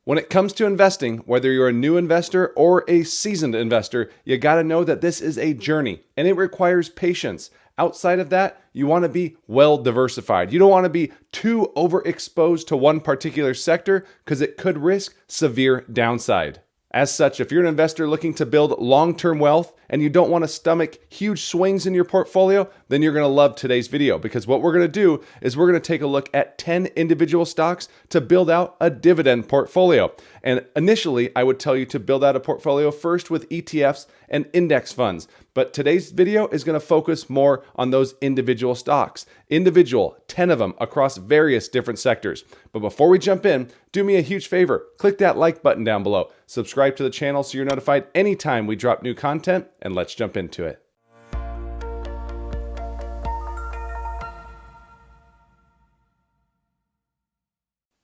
When it comes to investing, whether you're a new investor or a seasoned investor, you got to know that this is a journey and it requires patience. Outside of that, you want to be well diversified. You don't want to be too overexposed to one particular sector because it could risk severe downside. As such, if you're an investor looking to build long-term wealth and you don't want to stomach huge swings in your portfolio, then you're going to love today's video, because what we're going to do is we're going to take a look at 10 individual stocks to build out a dividend portfolio. And initially, I would tell you to build out a portfolio first with ETFs and index funds. But today's video is going to focus more on those individual stocks. Individual, 10 of them across various different sectors. But before we jump in, do me a huge favor. Click that like button down below. Subscribe to the channel so you're notified anytime we drop new content, and let's jump into it.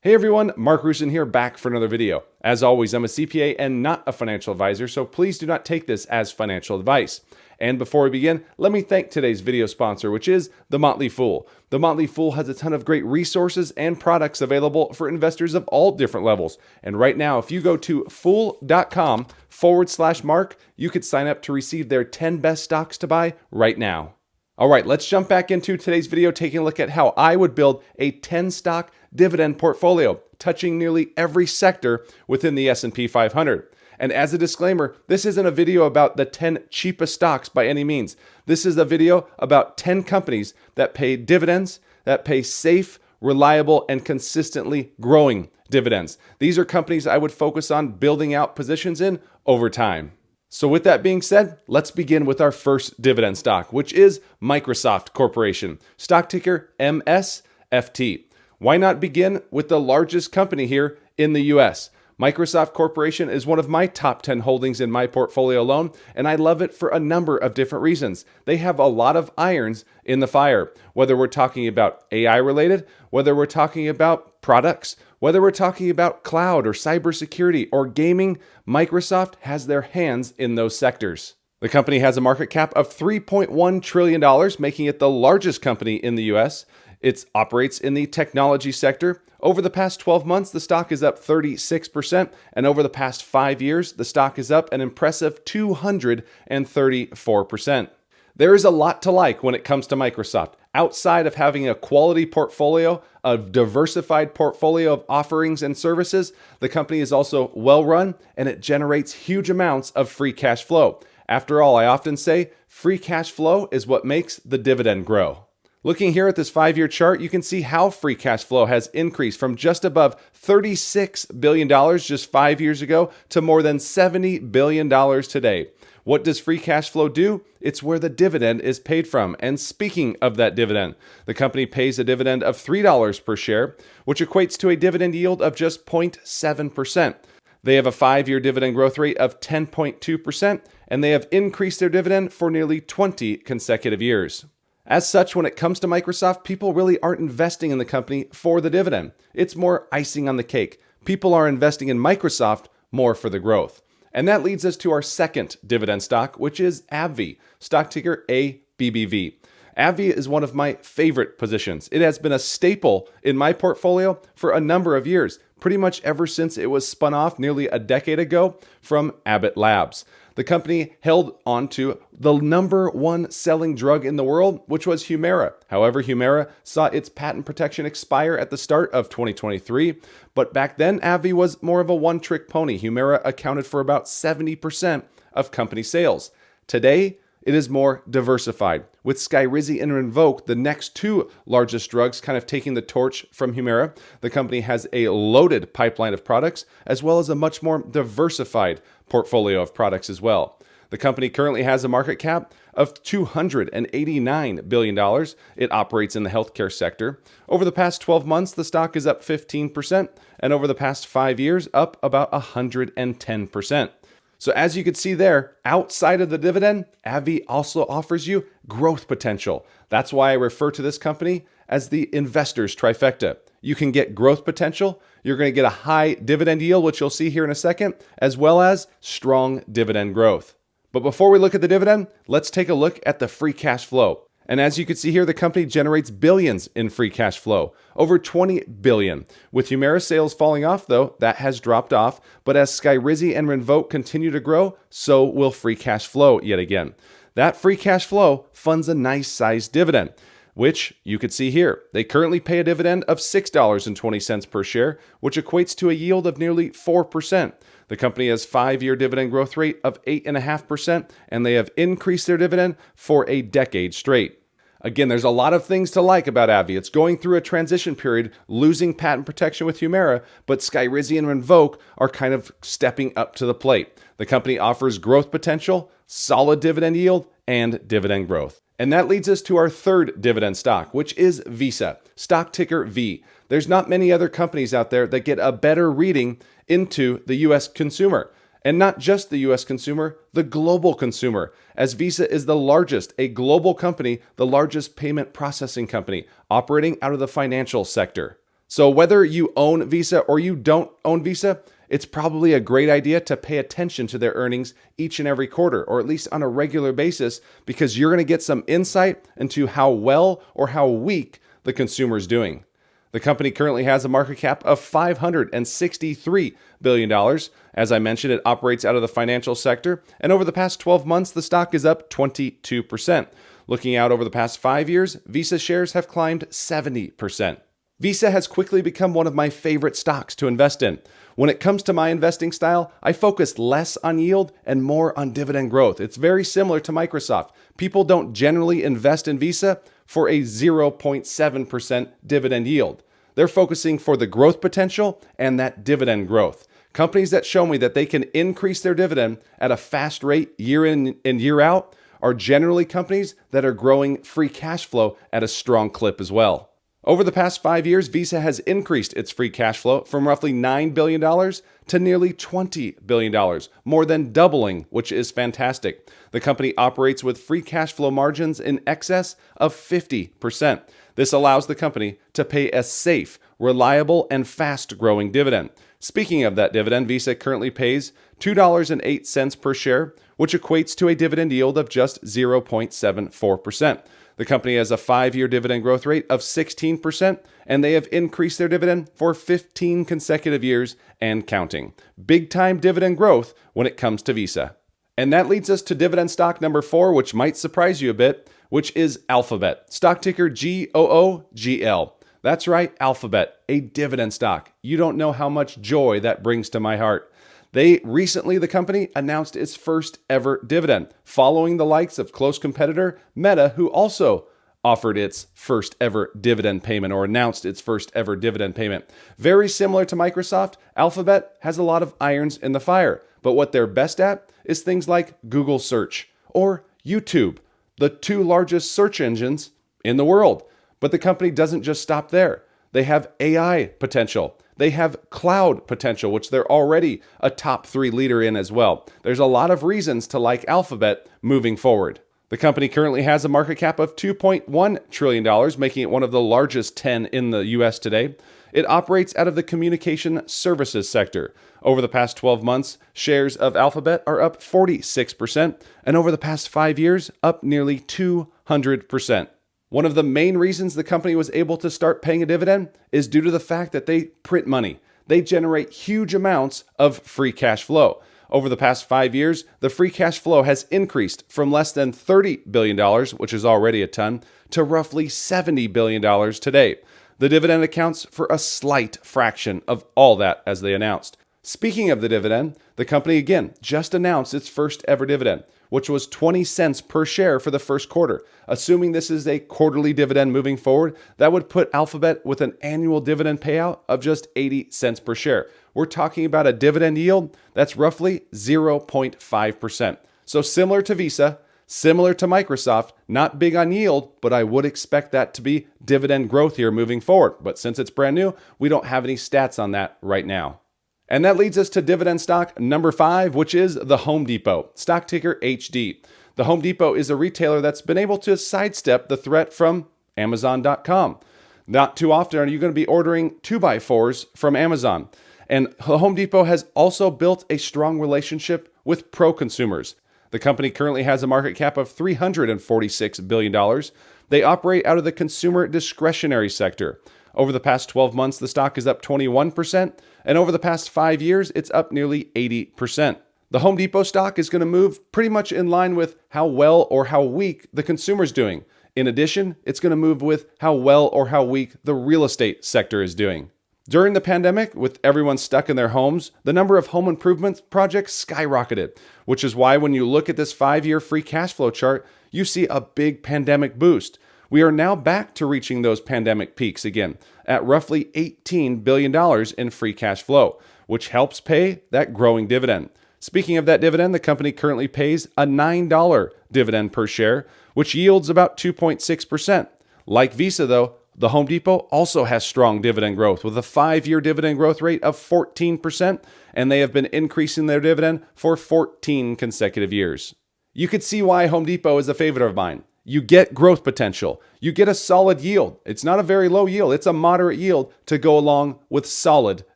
Hey everyone, Mark Roussin here, back for another video. As always, I'm a CPA and not a financial advisor, so please do not take this as financial advice. And before we begin, let me thank today's video sponsor, which is the Motley Fool. The Motley Fool has a ton of great resources and products available for investors of all different levels. And right now, if you go to fool.com/Mark, you could sign up to receive their 10 best stocks to buy right now. All right, let's jump back into today's video, taking a look at how I would build a 10 stock dividend portfolio, touching nearly every sector within the S&P 500. And as a disclaimer, this isn't a video about the 10 cheapest stocks by any means. This is a video about 10 companies that pay dividends, that pay safe, reliable, and consistently growing dividends. These are companies I would focus on building out positions in over time. So with that being said, let's begin with our first dividend stock, which is Microsoft Corporation, stock ticker MSFT. Why not begin with the largest company here in the US? Microsoft Corporation is one of my top 10 holdings in my portfolio alone, and I love it for a number of different reasons. They have a lot of irons in the fire, whether we're talking about AI related, whether we're talking about products, whether we're talking about cloud or cybersecurity or gaming. Microsoft has their hands in those sectors. The company has a market cap of $3.1 trillion, making it the largest company in the US. It operates in the technology sector. Over the past 12 months, the stock is up 36%, and over the past 5 years, the stock is up an impressive 234%. There is a lot to like when it comes to Microsoft. Outside of having a quality portfolio, a diversified portfolio of offerings and services, the company is also well run and it generates huge amounts of free cash flow. After all, I often say free cash flow is what makes the dividend grow. Looking here at this 5-year chart, you can see how free cash flow has increased from just above $36 billion just 5 years ago to more than $70 billion today. What does free cash flow do? It's where the dividend is paid from. And speaking of that dividend, the company pays a dividend of $3 per share, which equates to a dividend yield of just 0.7%. They have a 5-year dividend growth rate of 10.2%, and they have increased their dividend for nearly 20 consecutive years. As such, when it comes to Microsoft, people really aren't investing in the company for the dividend. It's more icing on the cake. People are investing in Microsoft more for the growth. And that leads us to our second dividend stock, which is Abbvie, stock ticker ABBV. Abbvie is one of my favorite positions. It has been a staple in my portfolio for a number of years, pretty much ever since it was spun off nearly a decade ago from Abbott Labs. The company held on to the #1 selling drug in the world, which was Humira. However, Humira saw its patent protection expire at the start of 2023. But back then, Abbvie was more of a one-trick pony. Humira accounted for about 70% of company sales. Today, it is more diversified, with Skyrizi and Rinvoq, the next two largest drugs, kind of taking the torch from Humira. The company has a loaded pipeline of products, as well as a much more diversified portfolio of products as well. The company currently has a market cap of $289 billion. It operates in the healthcare sector. Over the past 12 months, the stock is up 15%, and over the past 5 years, up about 110%. So as you can see there, outside of the dividend, Abbvie also offers you growth potential. That's why I refer to this company as the investor's trifecta. You can get growth potential, you're going to get a high dividend yield, which you'll see here in a second, as well as strong dividend growth. But before we look at the dividend, let's take a look at the free cash flow. And as you can see here, the company generates billions in free cash flow, over 20 billion. With Humira sales falling off though, that has dropped off, but as Skyrizi and Rinvoq continue to grow, so will free cash flow yet again. That free cash flow funds a nice sized dividend, which you could see here. They currently pay a dividend of $6.20 per share, which equates to a yield of nearly 4%. The company has 5-year dividend growth rate of 8.5%, and they have increased their dividend for a decade straight. Again, there's a lot of things to like about Abbvie. It's going through a transition period, losing patent protection with Humira, but Skyrizi and Rinvoq are kind of stepping up to the plate. The company offers growth potential, solid dividend yield, and dividend growth. And that leads us to our third dividend stock, which is Visa, stock ticker V. There's not many other companies out there that get a better reading into the U.S. consumer. And not just the U.S. consumer, the global consumer, as Visa is the largest, a global company, the largest payment processing company operating out of the financial sector. So whether you own Visa or you don't own Visa, it's probably a great idea to pay attention to their earnings each and every quarter, or at least on a regular basis, because you're going to get some insight into how well or how weak the consumer is doing. The company currently has a market cap of $563 billion. As I mentioned, it operates out of the financial sector, and over the past 12 months, the stock is up 22%. Looking out over the past 5 years, Visa shares have climbed 70%. Visa has quickly become one of my favorite stocks to invest in. When it comes to my investing style, I focus less on yield and more on dividend growth. It's very similar to Microsoft. People don't generally invest in Visa for a 0.7% dividend yield. They're focusing for the growth potential and that dividend growth. Companies that show me that they can increase their dividend at a fast rate year in and year out are generally companies that are growing free cash flow at a strong clip as well. Over the past 5 years, Visa has increased its free cash flow from roughly $9 billion to nearly $20 billion, more than doubling, which is fantastic. The company operates with free cash flow margins in excess of 50%. This allows the company to pay a safe, reliable, and fast-growing dividend. Speaking of that dividend, Visa currently pays $2.08 per share, which equates to a dividend yield of just 0.74%. The company has a 5-year dividend growth rate of 16%, and they have increased their dividend for 15 consecutive years and counting. Big time dividend growth when it comes to Visa. And that leads us to dividend stock number 4, which might surprise you a bit, which is Alphabet, stock ticker GOOGL. That's right, Alphabet, a dividend stock. You don't know how much joy that brings to my heart. The company announced its first ever dividend, following the likes of close competitor Meta, who also offered its first ever dividend payment or announced its first ever dividend payment. Very similar to Microsoft, Alphabet has a lot of irons in the fire, but what they're best at is things like Google Search or YouTube, the 2 largest search engines in the world. But the company doesn't just stop there. They have AI potential. They have cloud potential, which they're already a top 3 leader in as well. There's a lot of reasons to like Alphabet moving forward. The company currently has a market cap of $2.1 trillion, making it one of the largest 10 in the US today. It operates out of the communication services sector. Over the past 12 months, shares of Alphabet are up 46%, and over the past 5 years, up nearly 200%. One of the main reasons the company was able to start paying a dividend is due to the fact that they print money. They generate huge amounts of free cash flow. Over the past 5 years, the free cash flow has increased from less than $30 billion, which is already a ton, to roughly $70 billion today. The dividend accounts for a slight fraction of all that, as they announced. Speaking of the dividend, the company again just announced its first ever dividend, which was 20 cents per share for the first quarter. Assuming this is a quarterly dividend moving forward, that would put Alphabet with an annual dividend payout of just 80 cents per share. We're talking about a dividend yield that's roughly 0.5%. So similar to Visa, similar to Microsoft, not big on yield, but I would expect that to be dividend growth here moving forward. But since it's brand new, we don't have any stats on that right now. And that leads us to dividend stock number 5, which is the Home Depot, stock ticker HD. The Home Depot is a retailer that's been able to sidestep the threat from Amazon.com. Not too often are you going to be ordering 2x4s from Amazon. And the Home Depot has also built a strong relationship with pro consumers. The company currently has a market cap of $346 billion. They operate out of the consumer discretionary sector. Over the past 12 months, the stock is up 21%, and over the past 5 years, it's up nearly 80%. The Home Depot stock is going to move pretty much in line with how well or how weak the consumer's doing. In addition, it's going to move with how well or how weak the real estate sector is doing. During the pandemic, with everyone stuck in their homes, the number of home improvement projects skyrocketed, which is why when you look at this 5-year free cash flow chart, you see a big pandemic boost. We are now back to reaching those pandemic peaks again at roughly $18 billion in free cash flow, which helps pay that growing dividend. Speaking of that dividend, the company currently pays a $9 dividend per share, which yields about 2.6%. Like Visa, though, the Home Depot also has strong dividend growth with a 5-year dividend growth rate of 14%, and they have been increasing their dividend for 14 consecutive years. You could see why Home Depot is a favorite of mine. You get growth potential. You get a solid yield. It's not a very low yield. It's a moderate yield to go along with solid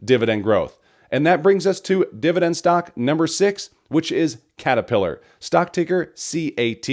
dividend growth. And that brings us to dividend stock number 6, which is Caterpillar, stock ticker CAT.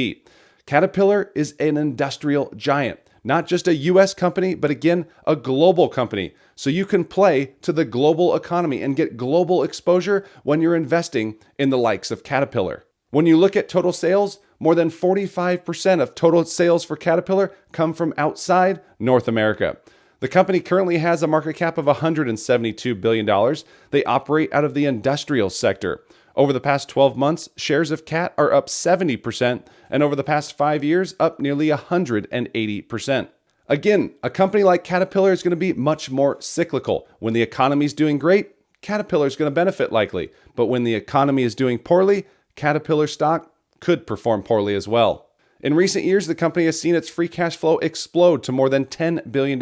Caterpillar is an industrial giant, not just a US company, but again, a global company. So you can play to the global economy and get global exposure when you're investing in the likes of Caterpillar. When you look at total sales, more than 45% of total sales for Caterpillar come from outside North America. The company currently has a market cap of $172 billion. They operate out of the industrial sector. Over the past 12 months, shares of CAT are up 70%, and over the past 5 years, up nearly 180%. Again, a company like Caterpillar is going to be much more cyclical. When the economy is doing great, Caterpillar is going to benefit likely. But when the economy is doing poorly, Caterpillar stock could perform poorly as well. In recent years, the company has seen its free cash flow explode to more than $10 billion,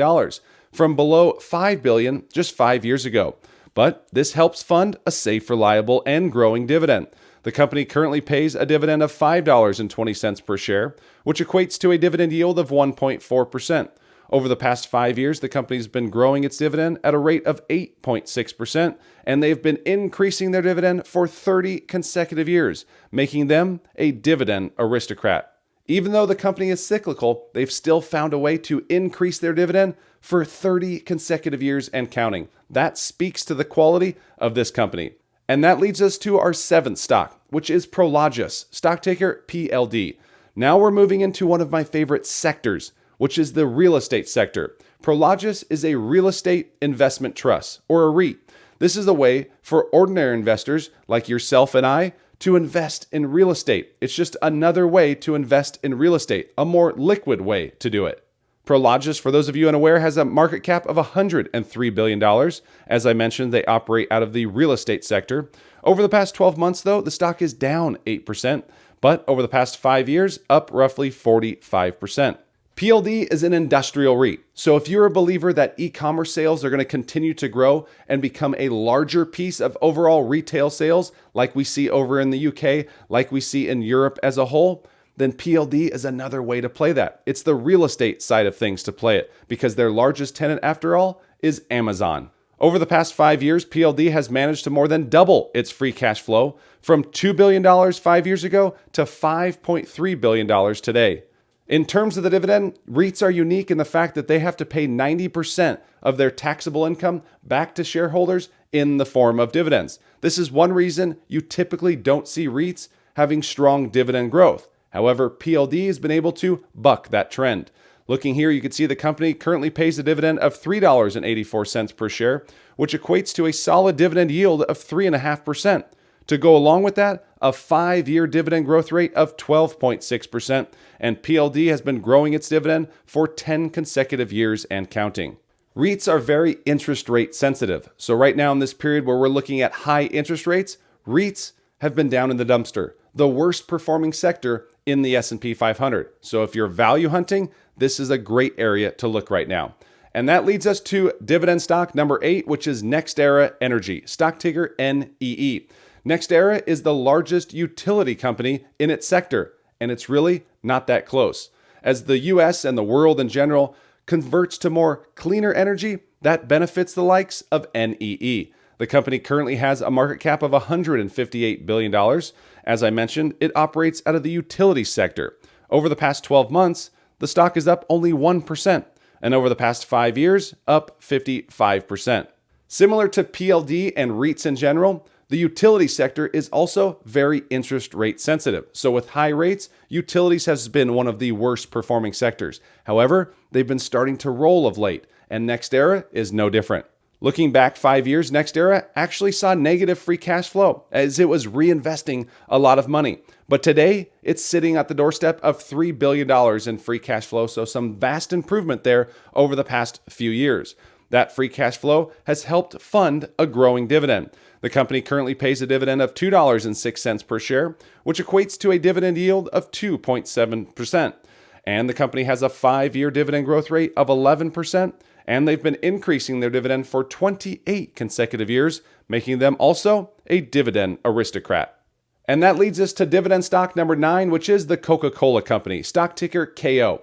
from below $5 billion just 5 years ago. But this helps fund a safe, reliable, and growing dividend. The company currently pays a dividend of $5.20 per share, which equates to a dividend yield of 1.4%. Over the past 5 years, the company's been growing its dividend at a rate of 8.6%, and they've been increasing their dividend for 30 consecutive years, making them a dividend aristocrat. Even though the company is cyclical, they've still found a way to increase their dividend for 30 consecutive years and counting. That speaks to the quality of this company. And that leads us to our 7th stock, which is Prologis, stock ticker PLD. Now we're moving into one of my favorite sectors, which is the real estate sector. Prologis is a real estate investment trust, or a REIT. This is a way for ordinary investors like yourself and I to invest in real estate. It's just another way to invest in real estate, a more liquid way to do it. Prologis, for those of you unaware, has a market cap of $103 billion. As I mentioned, they operate out of the real estate sector. Over the past 12 months, though, the stock is down 8%, but over the past 5 years, up roughly 45%. PLD is an industrial REIT. So if you're a believer that e-commerce sales are going to continue to grow and become a larger piece of overall retail sales, like we see over in the UK, like we see in Europe as a whole, then PLD is another way to play that. It's the real estate side of things to play it, because their largest tenant, after all, is Amazon. Over the past 5 years, PLD has managed to more than double its free cash flow from $2 billion 5 years ago to $5.3 billion today. In terms of the dividend, REITs are unique in the fact that they have to pay 90% of their taxable income back to shareholders in the form of dividends. This is one reason you typically don't see REITs having strong dividend growth. However, PLD has been able to buck that trend. Looking here, you can see the company currently pays a dividend of $3.84 per share, which equates to a solid dividend yield of 3.5%. To go along with that, a 5-year dividend growth rate of 12.6%, and PLD has been growing its dividend for 10 consecutive years and counting. REITs are very interest rate sensitive. So right now in this period where we're looking at high interest rates, REITs have been down in the dumpster, the worst performing sector in the S&P 500. So if you're value hunting, this is a great area to look right now. And that leads us to dividend stock number 8, which is NextEra Energy, stock ticker NEE. NextEra is the largest utility company in its sector, and it's really not that close. As the US and the world in general converts to more cleaner energy, that benefits the likes of NEE. The company currently has a market cap of $158 billion. As I mentioned, it operates out of the utility sector. Over the past 12 months, the stock is up only 1%, and over the past 5 years, up 55%. Similar to PLD and REITs in general, the utility sector is also very interest rate sensitive. So with high rates, utilities has been one of the worst performing sectors. However, they've been starting to roll of late, and NextEra is no different. Looking back 5 years, NextEra actually saw negative free cash flow as it was reinvesting a lot of money. But today, it's sitting at the doorstep of $3 billion in free cash flow, so some vast improvement there over the past few years. That free cash flow has helped fund a growing dividend. The company currently pays a dividend of $2.06 per share, which equates to a dividend yield of 2.7%. And the company has a 5-year dividend growth rate of 11%, and they've been increasing their dividend for 28 consecutive years, making them also a dividend aristocrat. And that leads us to dividend stock number 9, which is the Coca-Cola Company, stock ticker KO.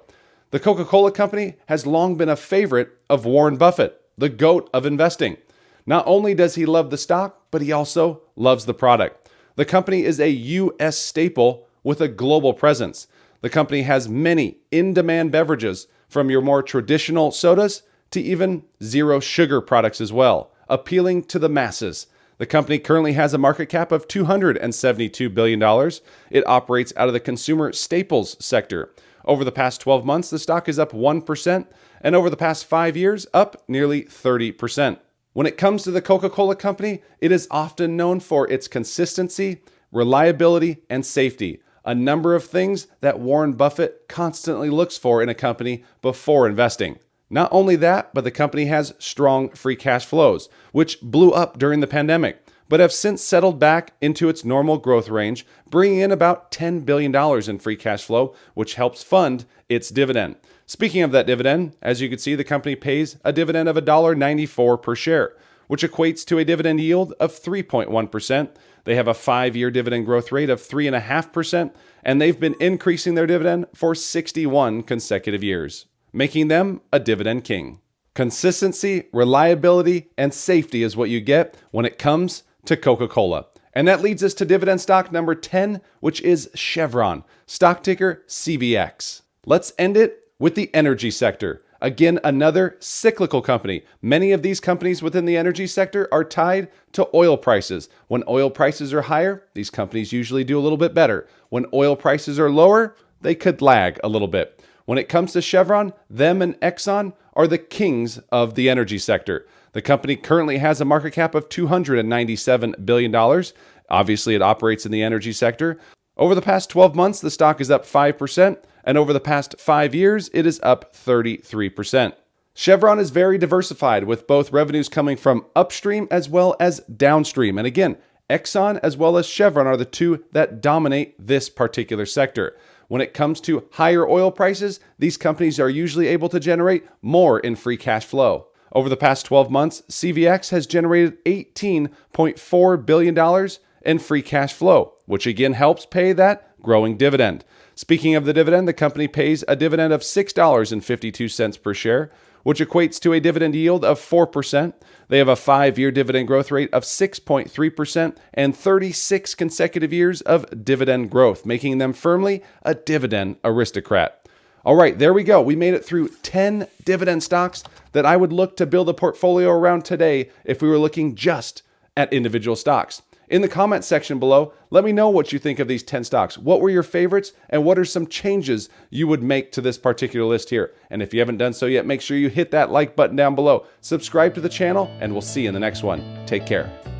The Coca-Cola Company has long been a favorite of Warren Buffett, the GOAT of investing. Not only does he love the stock, but he also loves the product. The company is a U.S. staple with a global presence. The company has many in-demand beverages, from your more traditional sodas to even zero sugar products as well, appealing to the masses. The company currently has a market cap of $272 billion. It operates out of the consumer staples sector. Over the past 12 months, the stock is up 1%, and over the past 5 years, up nearly 30%. When it comes to the Coca-Cola Company, it is often known for its consistency, reliability, and safety, a number of things that Warren Buffett constantly looks for in a company before investing. Not only that, but the company has strong free cash flows, which blew up during the pandemic, but have since settled back into its normal growth range, bringing in about $10 billion in free cash flow, which helps fund its dividend. Speaking of that dividend, as you can see, the company pays a dividend of $1.94 per share, which equates to a dividend yield of 3.1%. They have a 5-year dividend growth rate of 3.5%, and they've been increasing their dividend for 61 consecutive years, making them a dividend king. Consistency, reliability, and safety is what you get when it comes to Coca-Cola. And that leads us to dividend stock number 10, which is Chevron, stock ticker CVX. Let's end it with the energy sector. Again, another cyclical company. Many of these companies within the energy sector are tied to oil prices. When oil prices are higher, these companies usually do a little bit better. When oil prices are lower, they could lag a little bit. When it comes to Chevron, them and Exxon are the kings of the energy sector. The company currently has a market cap of $297 billion. Obviously, it operates in the energy sector. Over the past 12 months, the stock is up 5%, and over the past 5 years, it is up 33%. Chevron is very diversified, with both revenues coming from upstream as well as downstream. And again, Exxon as well as Chevron are the two that dominate this particular sector. When it comes to higher oil prices, these companies are usually able to generate more in free cash flow. Over the past 12 months, CVX has generated $18.4 billion in free cash flow, which again helps pay that growing dividend. Speaking of the dividend, the company pays a dividend of $6.52 per share, which equates to a dividend yield of 4%. They have a 5-year dividend growth rate of 6.3% and 36 consecutive years of dividend growth, making them firmly a dividend aristocrat. All right, there we go. We made it through 10 dividend stocks that I would look to build a portfolio around today if we were looking just at individual stocks. In the comments section below, let me know what you think of these 10 stocks. What were your favorites, and what are some changes you would make to this particular list here? And if you haven't done so yet, make sure you hit that like button down below. Subscribe to the channel, and we'll see you in the next one. Take care.